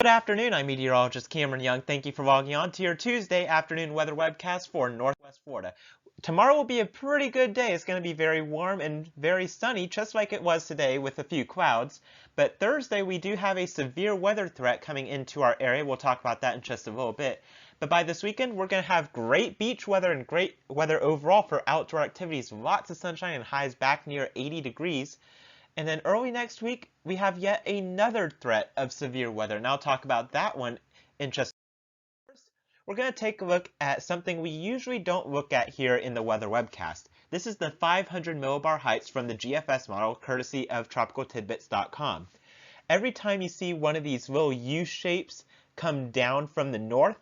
Good afternoon, I'm meteorologist Cameron Young. Thank you for logging on to your Tuesday afternoon weather webcast for Northwest Florida. Tomorrow will be a pretty good day. It's going to be very warm and very sunny, just like it was today with a few clouds. But Thursday, we do have a severe weather threat coming into our area. We'll talk about that in just a little bit. But by this weekend, we're going to have great beach weather and great weather overall for outdoor activities. Lots of sunshine and highs back near 80 degrees. And then early next week, we have yet another threat of severe weather. And I'll talk about that one in just first. We're going to take a look at something we usually don't look at here in the weather webcast. This is the 500 millibar heights from the GFS model, courtesy of tropicaltidbits.com. Every time you see one of these little U shapes come down from the north,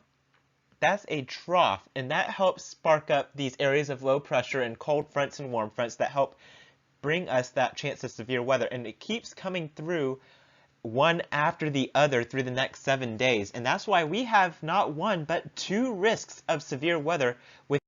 that's a trough, and that helps spark up these areas of low pressure and cold fronts and warm fronts that help bring us that chance of severe weather, and it keeps coming through one after the other through the next 7 days. And that's why we have not one but two risks of severe weather with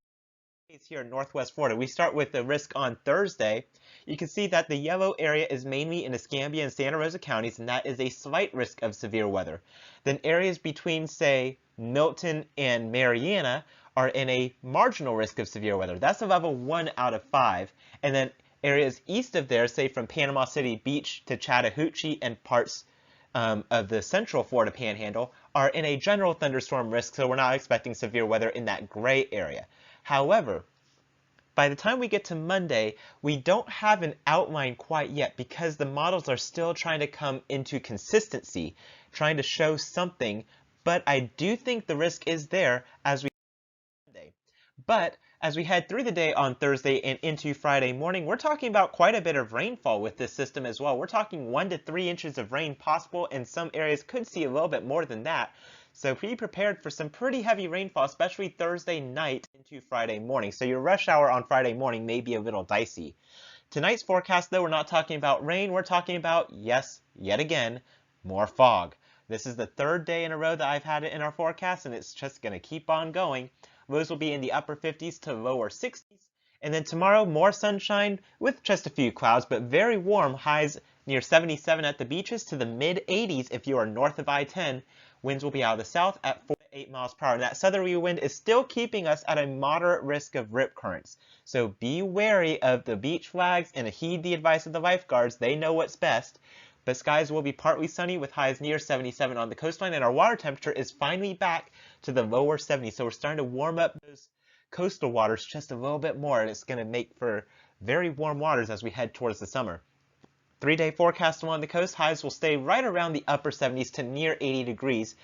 here in Northwest Florida. We start with the risk on Thursday. You can see that the yellow area is mainly in Escambia and Santa Rosa counties, and that is a slight risk of severe weather. Then areas between, say, Milton and Mariana are in a marginal risk of severe weather. That's a level 1 out of 5. And then areas east of there, say from Panama City Beach to Chattahoochee and parts of the central Florida panhandle, are in a general thunderstorm risk, so we're not expecting severe weather in that gray area. However, by the time we get to Monday, we don't have an outline quite yet because the models are still trying to come into consistency, trying to show something, but I do think the risk is there as we Monday. But as we head through the day on Thursday and into Friday morning, we're talking about quite a bit of rainfall with this system as well. We're talking 1 to 3 inches of rain possible, and some areas could see a little bit more than that. So be prepared for some pretty heavy rainfall, especially Thursday night into Friday morning. So your rush hour on Friday morning may be a little dicey. Tonight's forecast, though, we're not talking about rain. We're talking about, yes, yet again, more fog. This is the third day in a row that I've had it in our forecast, and it's just going to keep on going. Lows will be in the upper 50s to lower 60s. And then tomorrow, more sunshine with just a few clouds, but very warm, highs near 77 at the beaches to the mid 80s if you are north of I-10. Winds will be out of the south at 4 to 8 miles per hour. And that southerly wind is still keeping us at a moderate risk of rip currents. So be wary of the beach flags and heed the advice of the lifeguards. They know what's best. But skies will be partly sunny with highs near 77 on the coastline, and our water temperature is finally back to the lower 70s. So we're starting to warm up those coastal waters just a little bit more, and it's going to make for very warm waters as we head towards the summer. 3-day forecast along the coast, highs will stay right around the upper 70s to near 80 degrees.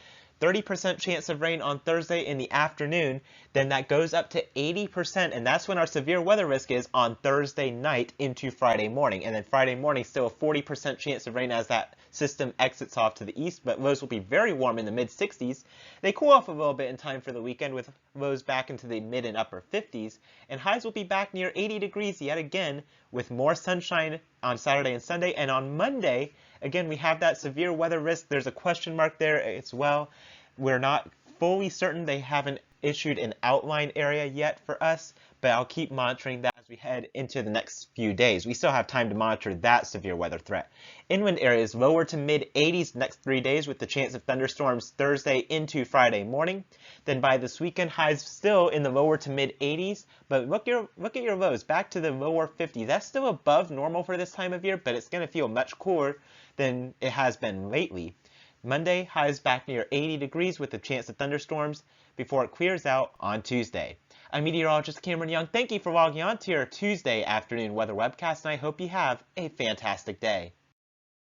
30% chance of rain on Thursday in the afternoon, then that goes up to 80%, and that's when our severe weather risk is on Thursday night into Friday morning. And then Friday morning, still a 40% chance of rain as that system exits off to the east, but lows will be very warm in the mid-60s. They cool off a little bit in time for the weekend with lows back into the mid and upper 50s, and highs will be back near 80 degrees yet again with more sunshine on Saturday and Sunday. And on Monday, again, we have that severe weather risk. There's a question mark there as well. We're not fully certain. They haven't issued an outline area yet for us, but I'll keep monitoring that as we head into the next few days. We still have time to monitor that severe weather threat. Inland areas lower to mid 80s next 3 days with the chance of thunderstorms Thursday into Friday morning. Then by this weekend, highs still in the lower to mid 80s, but look at your lows back to the lower 50s. That's still above normal for this time of year, but it's going to feel much cooler than it has been lately. Monday, highs back near 80 degrees with a chance of thunderstorms before it clears out on Tuesday. I'm meteorologist Cameron Young. Thank you for logging on to your Tuesday afternoon weather webcast, and I hope you have a fantastic day.